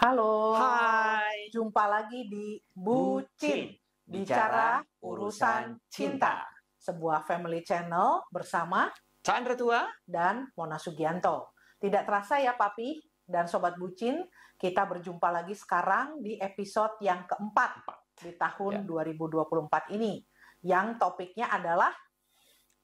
Halo, Hai, jumpa lagi di Bucin, Bucin, Bicara bicara Urusan urusan Cinta, cinta. sebuah family channel bersama Chandra tua? dan Mona Sugianto. Tidak terasa ya Papi dan Sobat Bucin, kita berjumpa lagi sekarang di episode yang keempat di tahun 2024 ini. Yang topiknya adalah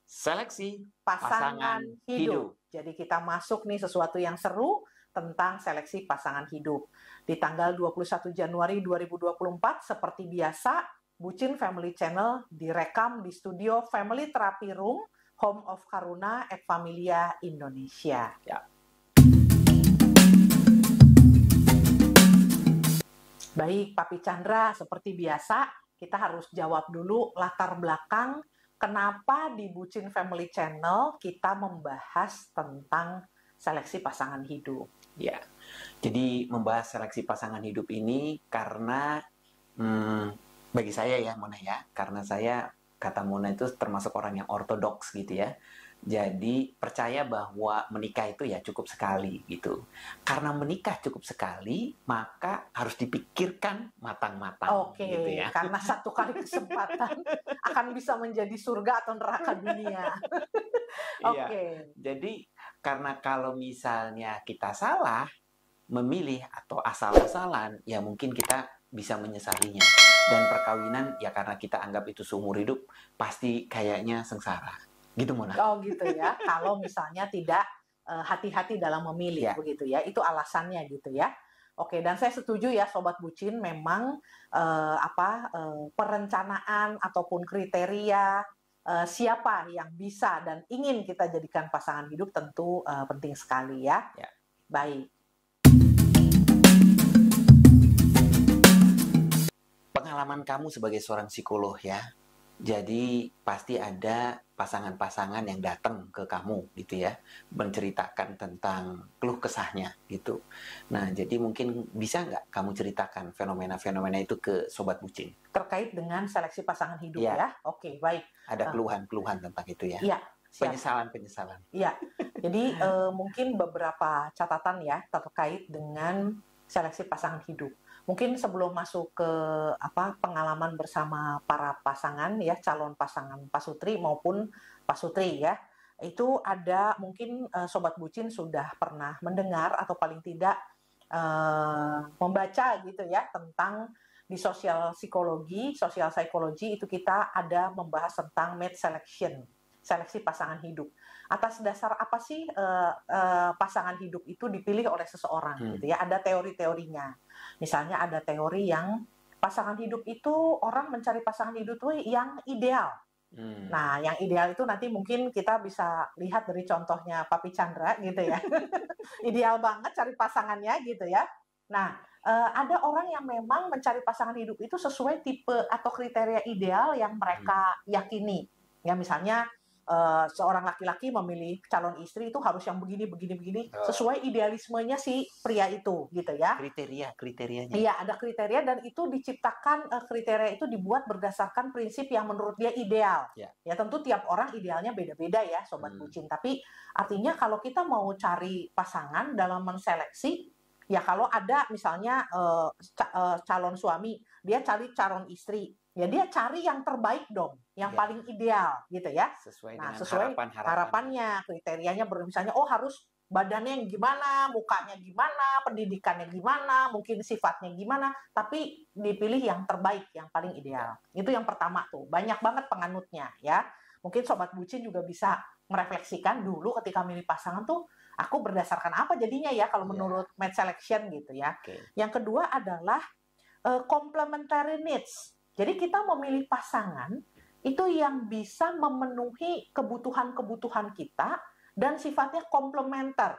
Seleksi pasangan hidup. Jadi kita masuk nih sesuatu yang seru tentang seleksi pasangan hidup. Di tanggal 21 Januari 2024, seperti biasa, Bucin Family Channel direkam di studio Family Therapy Room, Home of Karuna et Familia Indonesia. Ya. Baik, Papi Chandra, seperti biasa, kita harus jawab dulu latar belakang kenapa di Bucin Family Channel kita membahas tentang seleksi pasangan hidup. Ya, jadi membahas seleksi pasangan hidup ini karena bagi saya ya Mona ya, karena saya kata Mona itu termasuk orang yang ortodoks gitu ya. Jadi percaya bahwa menikah itu ya cukup sekali gitu. Karena menikah cukup sekali, maka harus dipikirkan matang-matang. Oke, Gitu ya. karena satu kali kesempatan akan bisa menjadi surga atau neraka dunia. Iya. Oke. Jadi karena kalau misalnya kita salah memilih atau asal-asalan, ya mungkin kita bisa menyesalinya. Dan perkawinan ya karena kita anggap itu seumur hidup, pasti kayaknya sengsara. Gitu Mona. Oh gitu ya. Kalau misalnya tidak hati-hati dalam memilih, Ya. begitu ya. Itu alasannya gitu ya. Oke, dan saya setuju ya Sobat Bucin, memang perencanaan ataupun kriteria siapa yang bisa dan ingin kita jadikan pasangan hidup tentu penting sekali ya. Ya. Baik. Pengalaman kamu sebagai seorang psikolog ya. Jadi pasti ada pasangan-pasangan yang datang ke kamu gitu ya, menceritakan tentang keluh kesahnya gitu. Nah, jadi mungkin bisa nggak kamu ceritakan fenomena-fenomena itu ke Sobat Bucin? Terkait dengan seleksi pasangan hidup Ya. ya. Oke, baik. Ada keluhan-keluhan tentang itu ya? Iya, siap. Penyesalan-penyesalan. Iya, jadi mungkin beberapa catatan ya terkait dengan seleksi pasangan hidup. Mungkin sebelum masuk ke pengalaman bersama para pasangan ya, calon pasangan pasutri maupun pasutri ya, itu ada mungkin Sobat Bucin sudah pernah mendengar atau paling tidak membaca gitu ya tentang di sosial psikologi itu kita ada membahas tentang mate selection, seleksi pasangan hidup. Atas dasar apa sih pasangan hidup itu dipilih oleh seseorang gitu ya? Ada teori-teorinya. Misalnya ada teori yang pasangan hidup itu orang mencari pasangan hidup itu yang ideal. Nah, yang ideal itu nanti mungkin kita bisa lihat dari contohnya Papi Chandra gitu ya. Ideal banget cari pasangannya gitu ya. Nah, ada orang yang memang mencari pasangan hidup itu sesuai tipe atau kriteria ideal yang mereka yakini. Ya misalnya seorang laki-laki memilih calon istri itu harus yang begini sesuai idealismenya si pria itu gitu ya. Kriterianya. Iya, ada kriteria dan itu diciptakan kriteria itu dibuat berdasarkan prinsip yang menurut dia ideal. Ya tentu tiap orang idealnya beda-beda ya Sobat Bucin. Tapi artinya kalau kita mau cari pasangan dalam menseleksi, ya kalau ada misalnya calon suami, dia cari calon istri, ya dia cari yang terbaik dong, yang paling ideal gitu ya. Sesuai Nah, dengan sesuai harapannya, kriterianya misalnya harus badannya yang gimana, mukanya gimana, pendidikannya gimana, mungkin sifatnya gimana, tapi dipilih yang terbaik, yang paling ideal. Itu yang pertama tuh. Banyak banget penganutnya ya. Mungkin Sobat Bucin juga bisa merefleksikan dulu ketika milih pasangan tuh aku berdasarkan apa jadinya ya kalau menurut mate selection gitu ya. Yang kedua adalah complementary needs. Jadi kita memilih pasangan itu yang bisa memenuhi kebutuhan-kebutuhan kita dan sifatnya komplementer,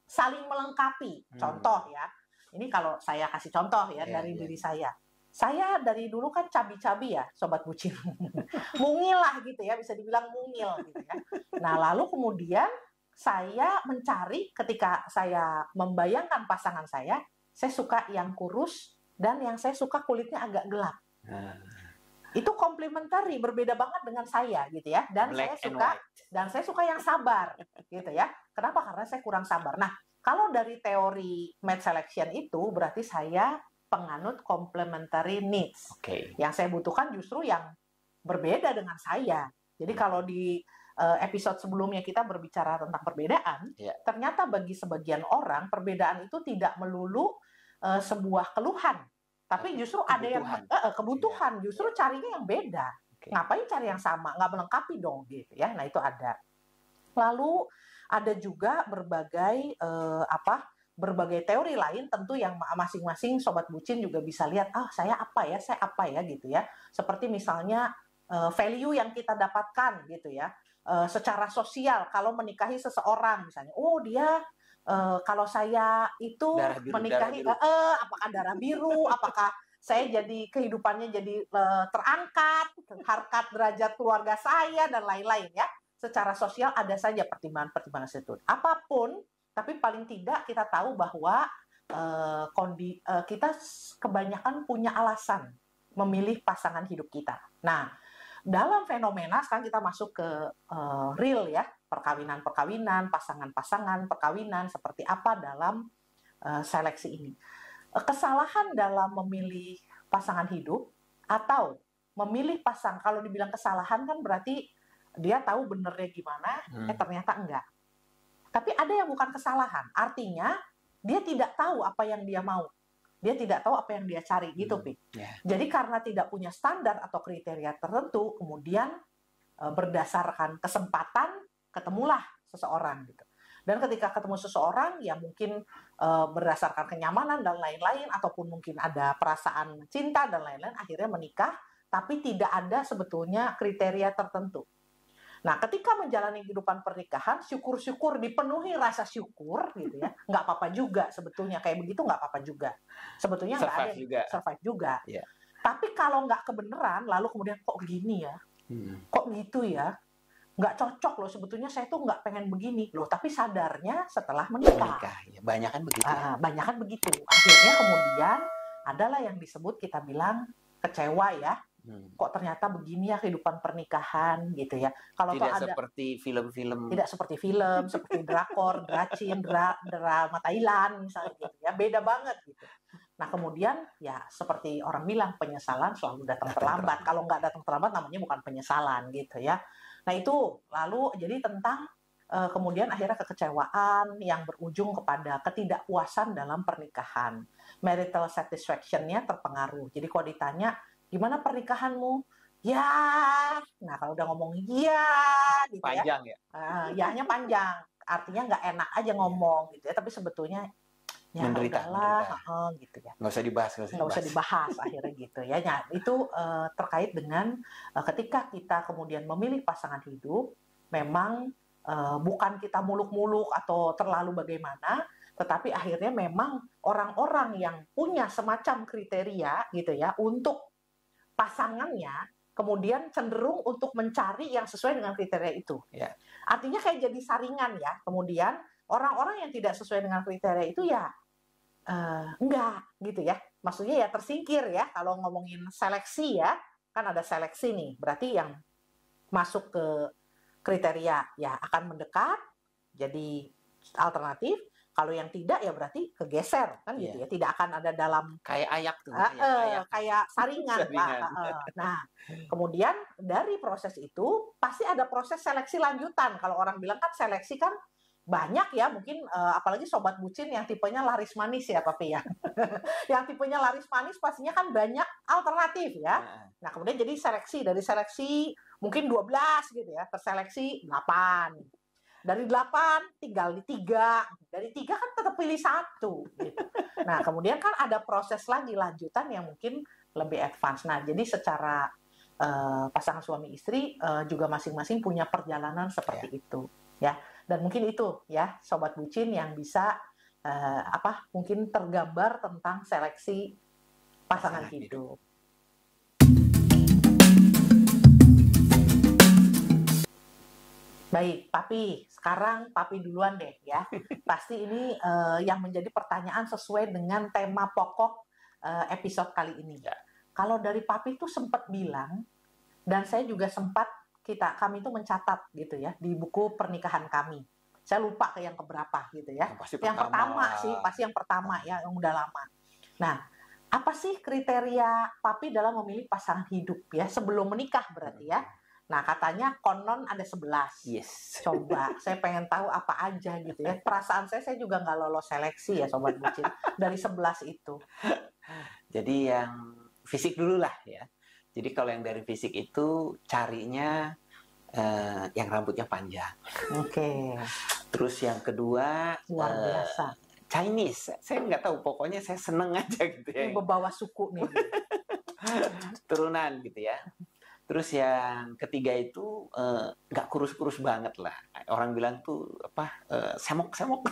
saling melengkapi. Contoh ya, ini kalau saya kasih contoh ya dari diri saya. Saya dari dulu kan cabi-cabi ya, Sobat Bucin. Mungil lah gitu ya, bisa dibilang mungil gitu ya. Nah lalu kemudian saya mencari ketika saya membayangkan pasangan saya suka yang kurus dan yang saya suka kulitnya agak gelap. Itu komplementari, berbeda banget dengan saya gitu ya. Dan saya suka yang sabar gitu ya. Kenapa? Karena saya kurang sabar. Nah, kalau dari teori match selection itu berarti saya penganut complementary needs. Yang saya butuhkan justru yang berbeda dengan saya. Jadi kalau di episode sebelumnya kita berbicara tentang perbedaan, ternyata bagi sebagian orang perbedaan itu tidak melulu sebuah keluhan, tapi justru ada yang kebutuhan, justru carinya yang beda. Ngapain cari yang sama? Nggak melengkapi dong, gitu ya. Nah, itu ada. Lalu ada juga berbagai teori lain tentu yang masing-masing sobat bucin juga bisa lihat, saya apa ya gitu ya. Seperti misalnya value yang kita dapatkan gitu ya. Secara sosial kalau menikahi seseorang misalnya, dia kalau saya itu menikahi apakah darah biru, apakah saya jadi kehidupannya jadi terangkat, harkat derajat keluarga saya dan lain-lain ya. Secara sosial ada saja pertimbangan-pertimbangan situ. Apapun, tapi paling tidak kita tahu bahwa kita kebanyakan punya alasan memilih pasangan hidup kita. Nah, dalam fenomena sekarang kita masuk ke real ya, perkawinan, pasangan-pasangan, perkawinan seperti apa dalam seleksi ini. Kesalahan dalam memilih pasangan hidup atau memilih kalau dibilang kesalahan kan berarti dia tahu benernya gimana, ternyata enggak. Tapi ada yang bukan kesalahan, artinya dia tidak tahu apa yang dia mau. Dia tidak tahu apa yang dia cari gitu, Pi. Jadi karena tidak punya standar atau kriteria tertentu, kemudian berdasarkan kesempatan ketemulah seseorang gitu. Dan ketika ketemu seseorang ya mungkin berdasarkan kenyamanan dan lain-lain, ataupun mungkin ada perasaan cinta dan lain-lain, akhirnya menikah, tapi tidak ada sebetulnya kriteria tertentu. Nah, ketika menjalani kehidupan pernikahan, syukur-syukur dipenuhi rasa syukur, gitu ya. Nggak apa-apa juga sebetulnya, kayak begitu nggak apa-apa juga. Sebetulnya nggak ada survive juga. Yeah. Tapi kalau nggak kebenaran, lalu kemudian kok gini ya, kok gitu ya, nggak cocok loh sebetulnya saya tuh nggak pengen begini loh. Tapi sadarnya setelah menikah. Ya, banyak kan begitu. Banyak kan begitu. Akhirnya kemudian adalah yang disebut kita bilang kecewa ya. Kok ternyata begini ya kehidupan pernikahan gitu ya. Kalau tidak seperti film-film. Tidak seperti film, seperti drakor, dracin, drama Thailand misalnya gitu ya. Beda banget gitu. Nah, kemudian ya seperti orang bilang penyesalan selalu datang terlambat. Kalau nggak datang terlambat namanya bukan penyesalan gitu ya. Nah, itu lalu jadi tentang kemudian akhirnya kekecewaan yang berujung kepada ketidakpuasan dalam pernikahan. Marital satisfaction-nya terpengaruh. Jadi kalau ditanya gimana pernikahanmu? Ya, nah kalau udah ngomong ya, gitu panjang ya. Ya-nya panjang, artinya nggak enak aja ngomong gitu ya. Tapi sebetulnya ya menderita. Gitu ya. Nggak usah dibahas. Nggak usah dibahas akhirnya gitu ya. Nah, itu terkait dengan ketika kita kemudian memilih pasangan hidup, memang bukan kita muluk-muluk atau terlalu bagaimana, tetapi akhirnya memang orang-orang yang punya semacam kriteria gitu ya untuk pasangannya kemudian cenderung untuk mencari yang sesuai dengan kriteria itu. Yeah. Artinya kayak jadi saringan ya. Kemudian orang-orang yang tidak sesuai dengan kriteria itu ya enggak gitu ya. Maksudnya ya tersingkir ya. Kalau ngomongin seleksi ya, kan ada seleksi nih. Berarti yang masuk ke kriteria ya akan mendekat jadi alternatif. Kalau yang tidak ya berarti kegeser kan gitu ya. Tidak akan ada dalam kayak ayak tuh. Kayak saringan. Nah, kemudian dari proses itu pasti ada proses seleksi lanjutan. Kalau orang bilang kan seleksi kan banyak ya, mungkin apalagi sobat bucin yang tipenya laris manis ya Papi ya. Yang tipenya laris manis pastinya kan banyak alternatif ya. Nah, kemudian jadi dari seleksi mungkin 12 gitu ya, terseleksi 8. Dari 8 tinggal di 3. Dari 3 kan tetap pilih 1 gitu. Nah, kemudian kan ada proses lagi lanjutan yang mungkin lebih advance. Nah, jadi secara pasangan suami istri juga masing-masing punya perjalanan seperti itu ya. Dan mungkin itu ya sobat bucin yang bisa mungkin tergambar tentang seleksi pasangan hidup. Baik, Papi. Sekarang Papi duluan deh ya. Pasti ini yang menjadi pertanyaan sesuai dengan tema pokok episode kali ini. Ya. Kalau dari Papi itu sempat bilang, dan saya juga sempat kami itu mencatat gitu ya di buku pernikahan kami. Saya lupa ke yang keberapa gitu ya. Pasti Yang pertama sih, pasti yang pertama ya, yang udah lama. Nah, apa sih kriteria papi dalam memilih pasangan hidup ya sebelum menikah berarti ya? Nah, katanya konon ada 11. Yes. Coba, saya pengen tahu apa aja gitu ya. Perasaan saya juga nggak lolos seleksi ya Sobat Bucin. Dari 11 itu. Jadi yang fisik dulu lah ya. Jadi kalau yang dari fisik itu carinya yang rambutnya panjang. Oke. Terus yang kedua Luar biasa. Chinese. Saya nggak tahu, pokoknya saya seneng aja gitu ya. Ini bebawa suku nih. Turunan gitu ya. Terus yang ketiga itu nggak kurus-kurus banget lah. Orang bilang tuh apa semok-semok.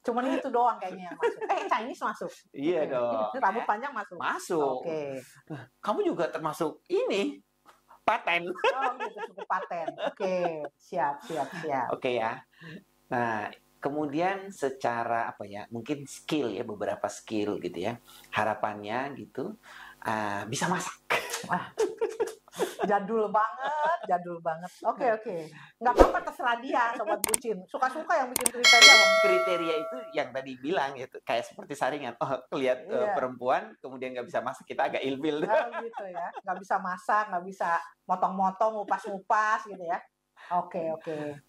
Cuman itu doang kayaknya yang masuk. Chinese masuk. Iya dong. Rambut panjang masuk. Masuk. Oke. Kamu juga termasuk ini paten. Oh gitu, cukup paten. Oke, siap. Oke ya. Nah, kemudian secara apa ya? Mungkin skill ya, beberapa skill gitu ya. Harapannya gitu bisa masak. Wah, jadul banget. Oke. Nggak apa-apa, terserah dia, Sobat Bucin. Suka-suka yang bikin kriteria. Kriteria itu yang tadi bilang gitu, kayak seperti saringan. Oh, lihat perempuan, kemudian nggak bisa masak, kita agak ilfil. Oh gitu ya, nggak bisa masak, nggak bisa motong-motong, ngupas-ngupas gitu ya. Oke.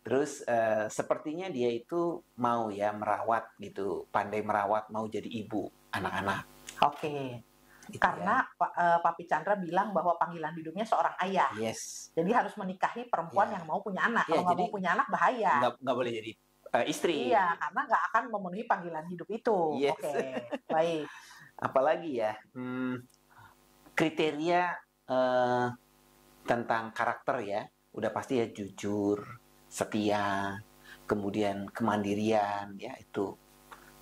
Terus sepertinya dia itu mau ya merawat gitu, pandai merawat, mau jadi ibu anak-anak. Oke. Gitu karena ya. Papi Chandra bilang bahwa panggilan hidupnya seorang ayah. Yes. Jadi harus menikahi perempuan yang mau punya anak. Kalau nggak mau punya anak bahaya. Nggak boleh jadi istri. Iya, karena nggak akan memenuhi panggilan hidup itu. Yes. Oke, baik. Apalagi ya kriteria tentang karakter ya, udah pasti ya jujur, setia, kemudian kemandirian ya itu.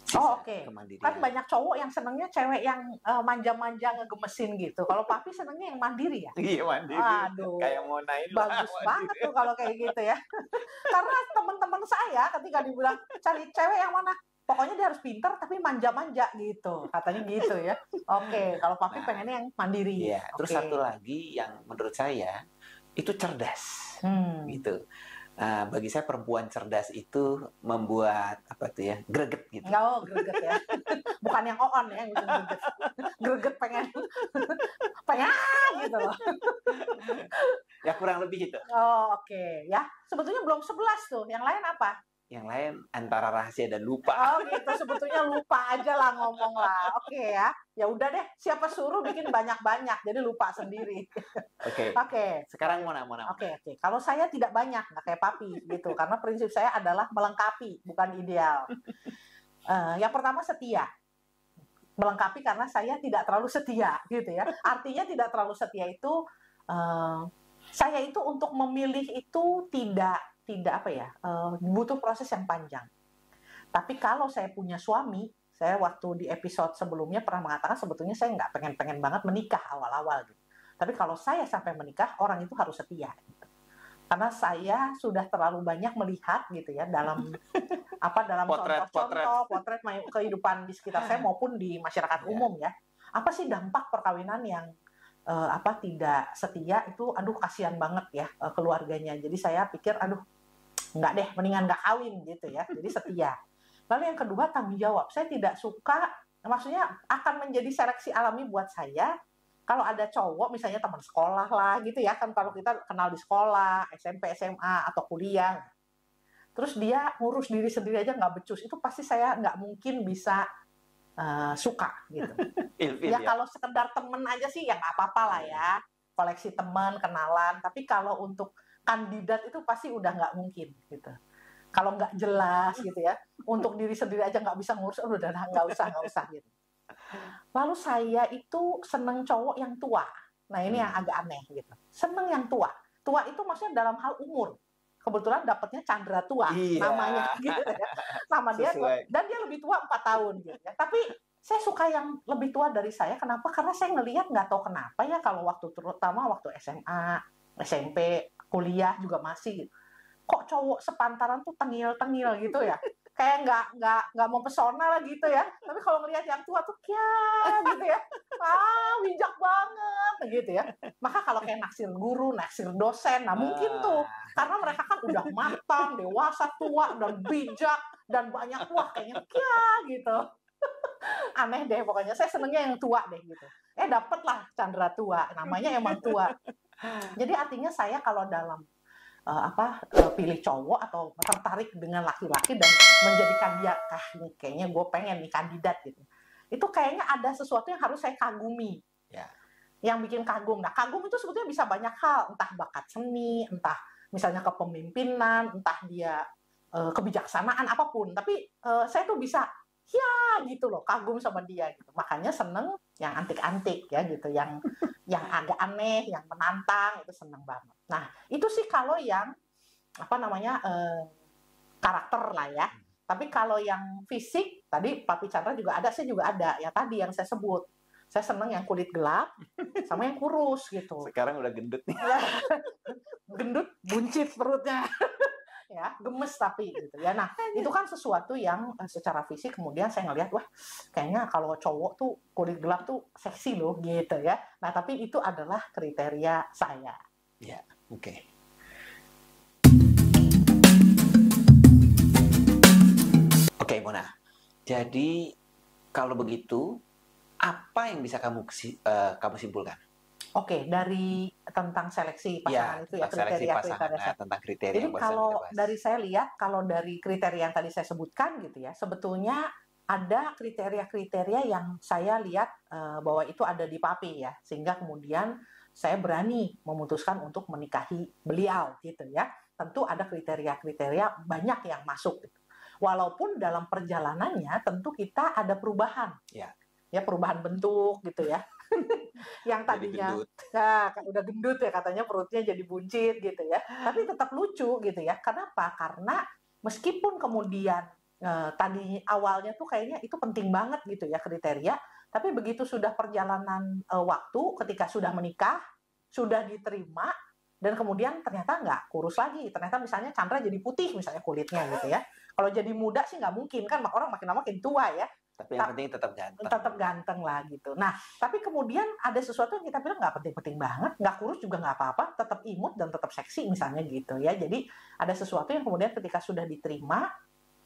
Oke. Kan banyak cowok yang senengnya cewek yang manja-manja ngegemesin gitu. Kalau papi senengnya yang mandiri ya? Iya, mandiri. Aduh. Kayak mau naik. Bagus banget tuh kalau kayak gitu ya. Karena teman-teman saya ketika dibilang cari cewek yang mana, pokoknya dia harus pintar tapi manja-manja gitu. Katanya gitu ya. Oke, kalau papi pengennya yang mandiri. Iya. Terus satu lagi yang menurut saya itu cerdas. Gitu. Bagi saya perempuan cerdas itu membuat apa tuh ya, greget gitu. Oh, greget ya. Bukan yang on ya, yang greget. Greget pengen gitu loh. Ya kurang lebih itu. Oh, oke. Ya, sebetulnya belum 11 tuh. Yang lain apa? Yang lain antara rahasia dan lupa. Oh gitu, sebetulnya lupa aja lah ngomong lah. Oke ya. Ya udah deh, siapa suruh bikin banyak-banyak, jadi lupa sendiri. Oke. Sekarang mana? Oke. Kalau saya tidak banyak, nggak kayak papi gitu. Karena prinsip saya adalah melengkapi, bukan ideal. Yang pertama setia. Melengkapi karena saya tidak terlalu setia gitu ya. Artinya tidak terlalu setia itu saya itu untuk memilih itu tidak apa ya, butuh proses yang panjang. Tapi kalau saya punya suami, saya waktu di episode sebelumnya pernah mengatakan sebetulnya saya nggak pengen banget menikah awal-awal gitu. Tapi kalau saya sampai menikah, orang itu harus setia. Gitu. Karena saya sudah terlalu banyak melihat gitu ya dalam contoh-contoh potret kehidupan di sekitar saya maupun di masyarakat umum ya. Apa sih dampak perkawinan yang tidak setia itu? Aduh kasihan banget ya keluarganya. Jadi saya pikir nggak deh, mendingan nggak kawin gitu ya. Jadi setia. Lalu yang kedua tanggung jawab. Saya tidak suka, maksudnya akan menjadi seleksi alami buat saya kalau ada cowok misalnya teman sekolah lah gitu ya, kan kalau kita kenal di sekolah, SMP, SMA atau kuliah, terus dia ngurus diri sendiri aja nggak becus, itu pasti saya nggak mungkin bisa suka gitu. Ya kalau sekedar temen aja sih ya nggak apa-apa lah ya, koleksi teman, kenalan. Tapi kalau untuk kandidat itu pasti udah nggak mungkin gitu. Kalau nggak jelas gitu ya, untuk diri sendiri aja nggak bisa ngurus, udah nggak usah gitu. Lalu saya itu seneng cowok yang tua. Nah ini yang agak aneh gitu. Seneng yang tua. Tua itu maksudnya dalam hal umur. Kebetulan dapetnya Chandra tua namanya gitu ya. Nama dia dan dia lebih tua 4 tahun gitu ya. Tapi saya suka yang lebih tua dari saya. Kenapa? Karena saya ngelihat nggak tahu kenapa ya kalau terutama waktu SMA, SMP, kuliah juga masih gitu. Kok cowok sepantaran tuh tengil-tengil gitu ya. kayak nggak mau pesona lah gitu ya. Tapi kalau ngelihat yang tua tuh gitu ya, bijak banget gitu ya. Maka kalau kayak naksir guru, naksir dosen, nah mungkin tuh karena mereka kan udah matang, dewasa, tua, dan bijak dan banyak kayaknya gitu. Aneh deh pokoknya. Saya senengnya yang tua deh gitu. Dapatlah Chandra tua, namanya emang tua. Jadi artinya saya kalau dalam pilih cowok atau tertarik dengan laki-laki dan menjadikan dia kayaknya gue pengen nih kandidat gitu. Itu kayaknya ada sesuatu yang harus saya kagumi. Ya. Yang bikin kagum. Nah, kagum itu sebetulnya bisa banyak hal, entah bakat seni, entah misalnya kepemimpinan, entah dia kebijaksanaan apapun. Tapi saya tuh bisa gitu loh, kagum sama dia gitu. Makanya seneng yang antik-antik ya gitu, yang agak aneh, yang menantang, itu seneng banget. Nah, itu sih kalau yang karakter lah ya. Tapi kalau yang fisik, tadi Papi Chandra juga ada, saya juga ada. Ya tadi yang saya sebut. Saya seneng yang kulit gelap sama yang kurus gitu. Sekarang udah gendut nih. Gendut, buncit perutnya. Ya, gemes tapi gitu ya. Nah, itu kan sesuatu yang secara fisik kemudian saya ngelihat, wah, kayaknya kalau cowok tuh kulit gelap tuh seksi loh gitu ya. Nah, tapi itu adalah kriteria saya. Ya, oke. Oke, Mona. Jadi kalau begitu, apa yang bisa kamu simpulkan? Oke, dari tentang seleksi pasangan itu ya, kriteria. Tentang kriteria. Jadi kalau dari saya lihat, kalau dari kriteria yang tadi saya sebutkan gitu ya, sebetulnya ada kriteria-kriteria yang saya lihat bahwa itu ada di Papi ya, sehingga kemudian saya berani memutuskan untuk menikahi beliau gitu ya. Tentu ada kriteria-kriteria banyak yang masuk gitu. Walaupun dalam perjalanannya tentu kita ada perubahan. Ya perubahan bentuk gitu ya. Yang tadinya udah gendut ya, katanya perutnya jadi buncit gitu ya, tapi tetap lucu gitu ya. Kenapa? Karena meskipun kemudian tadi awalnya tuh kayaknya itu penting banget gitu ya kriteria, tapi begitu sudah perjalanan waktu, ketika sudah menikah, sudah diterima, dan kemudian ternyata nggak kurus lagi, ternyata misalnya Chandra jadi putih misalnya kulitnya gitu ya. Kalau jadi muda sih nggak mungkin kan, orang makin lama makin tua ya. Tapi yang penting tetap ganteng. Tetap ganteng lah gitu. Nah, tapi kemudian ada sesuatu yang kita bilang nggak penting-penting banget, nggak kurus juga nggak apa-apa, tetap imut dan tetap seksi misalnya gitu ya. Jadi ada sesuatu yang kemudian ketika sudah diterima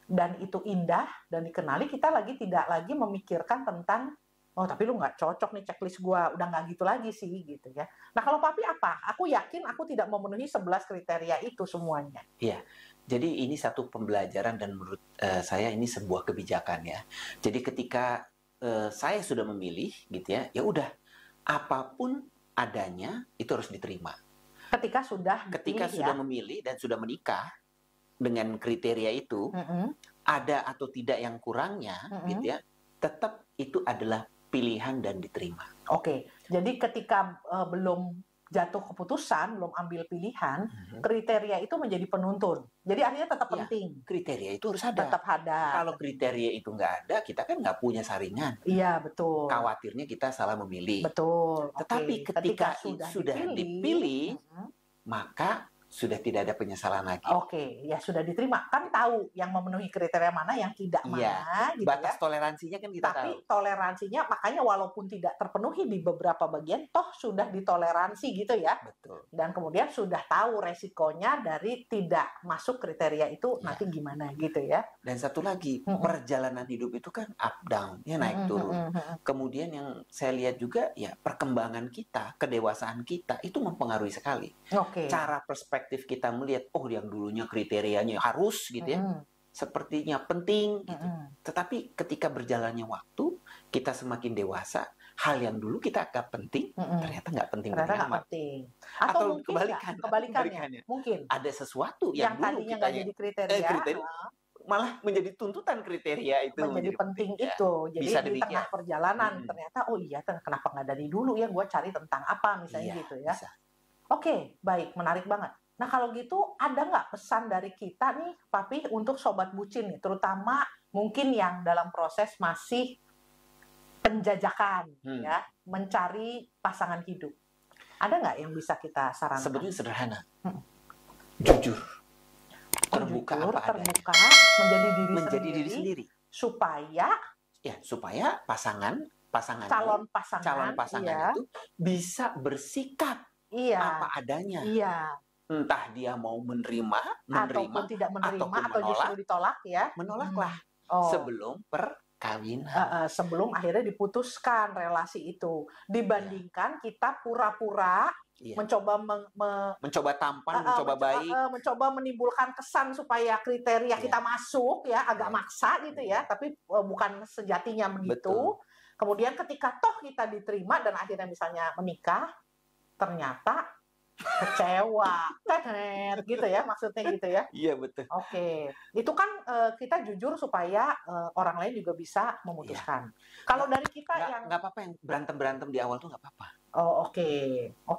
dan itu indah dan dikenali, kita tidak lagi memikirkan tentang oh tapi lu nggak cocok nih checklist gua, udah nggak gitu lagi sih gitu ya. Nah kalau Papi apa? Aku yakin aku tidak memenuhi 11 kriteria itu semuanya. Iya. Jadi ini satu pembelajaran dan menurut saya ini sebuah kebijakan ya. Jadi ketika saya sudah memilih gitu ya, ya udah apapun adanya itu harus diterima. Ketika sudah memilih dan sudah menikah dengan kriteria itu, ada atau tidak yang kurangnya gitu ya, tetap itu adalah pilihan dan diterima. Oke. Jadi ketika belum jatuh keputusan, belum ambil pilihan, kriteria itu menjadi penuntun. Jadi artinya tetap penting. Kriteria itu harus ada. Tetap ada. Kalau kriteria itu nggak ada, kita kan nggak punya saringan. Iya, betul. Khawatirnya kita salah memilih. Betul. Tetapi ketika sudah dipilih, maka sudah tidak ada penyesalan lagi. Oke, ya sudah diterima. Kan tahu yang memenuhi kriteria mana, yang tidak mana. Gitu batas toleransinya kan kita tahu. Tapi toleransinya, makanya walaupun tidak terpenuhi di beberapa bagian, toh sudah ditoleransi gitu ya. Betul. Dan kemudian sudah tahu resikonya dari tidak masuk kriteria itu nanti gimana gitu ya. Dan satu lagi, perjalanan hidup itu kan up down, ya naik turun. Kemudian yang saya lihat juga ya perkembangan kita, kedewasaan kita itu mempengaruhi sekali. Cara perspektif kita melihat, oh yang dulunya kriterianya harus gitu ya, sepertinya penting gitu. Tetapi ketika berjalannya waktu, kita semakin dewasa, hal yang dulu kita agak penting, ternyata nggak penting. Atau mungkin kebalikannya. Mungkin ada sesuatu yang dulu tadinya nggak jadi kriteria, malah menjadi tuntutan kriteria itu menjadi penting itu. Jadi bisa di tengah perjalanan ternyata oh iya, kenapa nggak dari dulu ya, gue cari tentang apa misalnya gitu ya. Bisa. Oke, baik, menarik banget. Nah kalau gitu ada nggak pesan dari kita nih Papi untuk sobat bucin nih, terutama mungkin yang dalam proses masih penjajakan ya, mencari pasangan hidup. Ada nggak yang bisa kita sarankan? Sebetulnya sederhana. Jujur. terbuka jujur, apa adanya, terbuka, menjadi diri menjadi diri sendiri, sendiri. supaya Supaya pasanganmu, calon calon pasangan iya, itu bisa bersikap iya, apa adanya. iya, Entah dia mau ataupun tidak menerima ataupun atau justru ditolak ya. menolaklah Oh, sebelum perkawinan. sebelum akhirnya diputuskan relasi itu, dibandingkan kita pura-pura Iya. mencoba Mencoba tampan, mencoba baik. mencoba menimbulkan kesan supaya kriteria Iya. kita masuk ya, agak Iya. maksa gitu ya, tapi bukan sejatinya begitu. Betul. Kemudian ketika toh kita diterima dan akhirnya misalnya menikah, ternyata kecewa, tenet gitu ya, maksudnya gitu ya. Iya, betul. Oke, itu kan kita jujur supaya orang lain juga bisa memutuskan. Kalau dari kita yang Nggak apa-apa yang berantem di awal tuh nggak apa-apa. oh oke.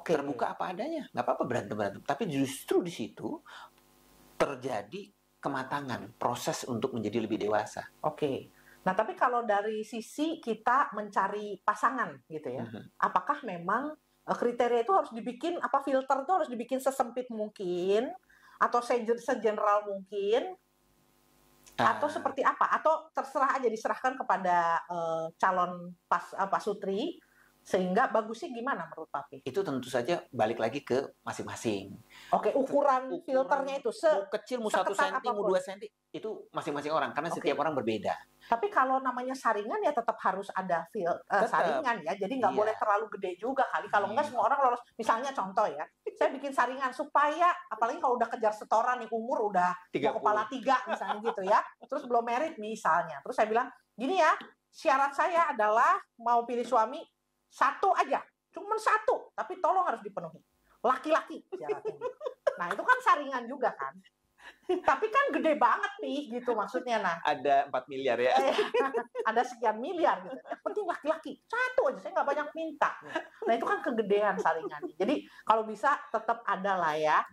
Terbuka apa adanya, nggak apa-apa berantem. Tapi justru di situ terjadi kematangan, proses untuk menjadi lebih dewasa. Oke. Nah, tapi kalau dari sisi kita mencari pasangan gitu ya, apakah memang kriteria itu harus dibikin, filter itu harus dibikin sesempit mungkin atau segeneral mungkin, atau seperti apa? Atau terserah aja, diserahkan kepada calon pasutri, sehingga bagusnya gimana menurut Papi? Itu tentu saja balik lagi ke masing-masing. Oke, ukuran filternya itu mau kecil, mau 1 seketat cm, mau apapun. 2 cm, itu masing-masing orang, karena Oke. setiap orang berbeda. Tapi kalau namanya saringan ya tetap harus ada Tetap. saringan ya. Jadi nggak Iya. boleh terlalu gede juga kali. Kalau nggak semua orang lolos. Misalnya contoh ya, saya bikin saringan supaya, apalagi kalau udah kejar setoran nih, umur udah 30. mau kepala 3 misalnya gitu ya. Terus belum merit misalnya. Terus saya bilang, gini ya, syarat saya adalah mau pilih suami 1 aja. Cuman 1, tapi tolong harus dipenuhi. Laki-laki syaratnya. Nah, itu kan saringan juga kan. Tapi kan gede banget nih gitu maksudnya. Nah, Ada 4 miliar ya. ada sekian miliar gitu. Yang penting laki-laki 1 aja, saya nggak banyak minta. Nah, itu kan kegedean saringan. Jadi kalau bisa tetap ada lah ya,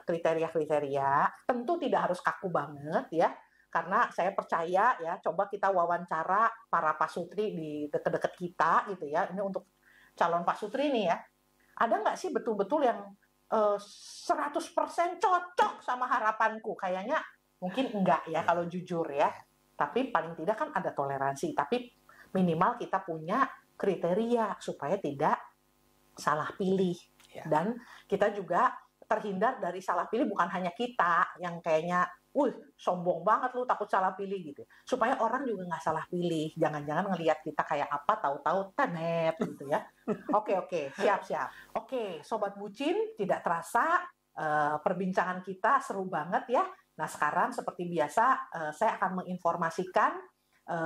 kriteria-kriteria. Tentu tidak harus kaku banget ya, karena saya percaya ya, coba kita wawancara para pasutri di dekat-dekat kita gitu ya. Ini untuk calon pasutri nih ya. Ada nggak sih betul-betul yang 100% cocok sama harapanku? Kayaknya mungkin enggak ya kalau jujur ya. Tapi paling tidak kan ada toleransi. Tapi minimal kita punya kriteria supaya tidak salah pilih. Ya. Dan kita juga terhindar dari salah pilih, bukan hanya kita yang kayaknya, sombong banget lu takut salah pilih gitu. Supaya orang juga nggak salah pilih. Jangan-jangan ngelihat kita kayak apa, tahu-tahu tenet gitu ya. Oke, siap. Oke, Sobat Bucin, tidak terasa perbincangan kita seru banget ya. Nah, sekarang seperti biasa saya akan menginformasikan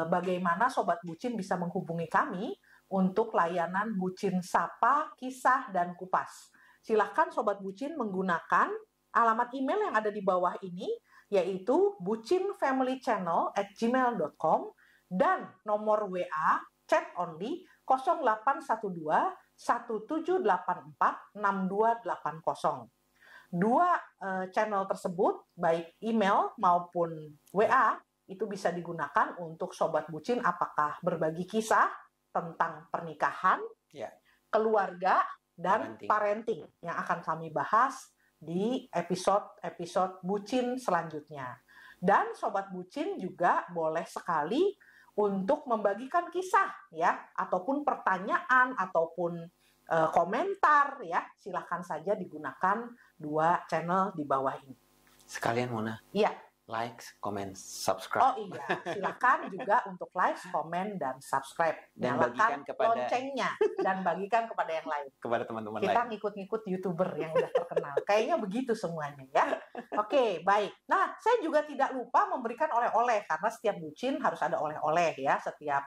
bagaimana Sobat Bucin bisa menghubungi kami untuk layanan Bucin Sapa, Kisah, dan Kupas. Silahkan Sobat Bucin menggunakan alamat email yang ada di bawah ini, yaitu bucinfamilychannel@gmail.com, dan nomor WA chat only 0812 1784 6280. Dua channel tersebut, baik email maupun WA, itu bisa digunakan untuk Sobat Bucin apakah berbagi kisah tentang pernikahan, keluarga, dan parenting yang akan kami bahas di episode Bucin selanjutnya. Dan Sobat Bucin juga boleh sekali untuk membagikan kisah ya, ataupun pertanyaan ataupun komentar ya, silahkan saja digunakan 2 channel di bawah ini. Sekalian Mona. Iya. Like, comment, subscribe. Oh iya, silakan juga untuk like, comment, dan subscribe. Dan nyalakan bagikan kepada loncengnya dan bagikan kepada yang lain. Kepada teman-teman Kita lain. ngikut-ngikut YouTuber yang udah terkenal. Kayaknya begitu semuanya ya. Oke, baik. Nah, saya juga tidak lupa memberikan oleh-oleh, karena setiap bucin harus ada oleh-oleh ya setiap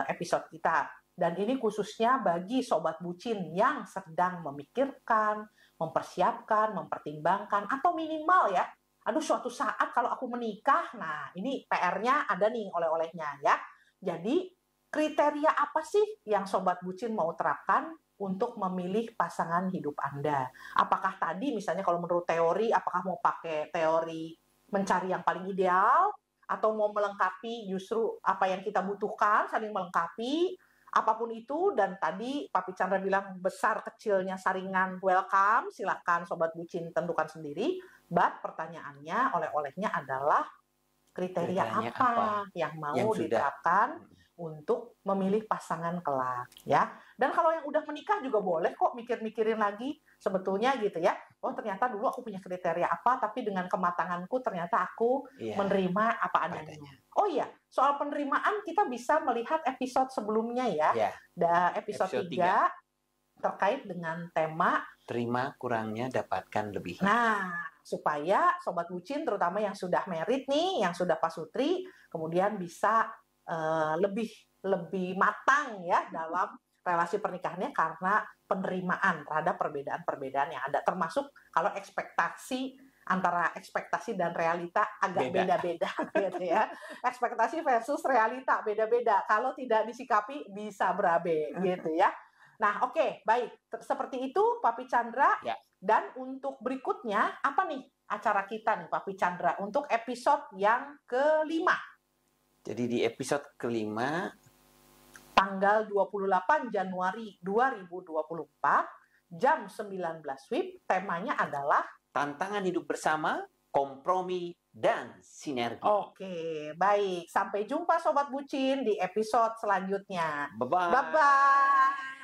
episode kita. Dan ini khususnya bagi Sobat Bucin yang sedang memikirkan, mempersiapkan, mempertimbangkan, atau minimal ya, suatu saat kalau aku menikah, nah ini PR-nya ada nih oleh-olehnya ya. Jadi kriteria apa sih yang Sobat Bucin mau terapkan untuk memilih pasangan hidup Anda? Apakah tadi misalnya kalau menurut teori, apakah mau pakai teori mencari yang paling ideal, atau mau melengkapi justru apa yang kita butuhkan, saling melengkapi, apapun itu. Dan tadi Papi Chandra bilang besar kecilnya saringan welcome, silakan Sobat Bucin tentukan sendiri. But pertanyaannya, oleh-olehnya adalah kriteria Kriterianya apa apa yang mau yang sudah diterapkan untuk memilih pasangan kelak, ya. Dan kalau yang udah menikah juga boleh kok mikir-mikirin lagi sebetulnya gitu ya. Oh, ternyata dulu aku punya kriteria apa, tapi dengan kematanganku ternyata aku iya menerima apa apa adanya. adanya. Oh iya, soal penerimaan kita bisa melihat episode sebelumnya ya. Ya, Episode episode 3 terkait dengan tema. terima kurangnya dapatkan lebih. Nah, supaya Sobat Bucin terutama yang sudah married nih, yang sudah pasutri, kemudian bisa lebih matang ya dalam relasi pernikahannya karena penerimaan terhadap perbedaan-perbedaan yang ada. Termasuk kalau antara ekspektasi dan realita agak Beda. beda-beda gitu ya. Ekspektasi versus realita beda-beda. Kalau tidak disikapi bisa berabe gitu ya. Nah, oke, baik. Seperti itu, Papi Chandra. Ya. Dan untuk berikutnya, apa nih acara kita nih, Papi Chandra, untuk episode yang kelima? Jadi di episode kelima, tanggal 28 Januari 2024, jam 19 WIB, temanya adalah tantangan hidup bersama, kompromi, dan sinergi. Oke, baik. Sampai jumpa Sobat Bucin di episode selanjutnya. Bye-bye. Bye-bye.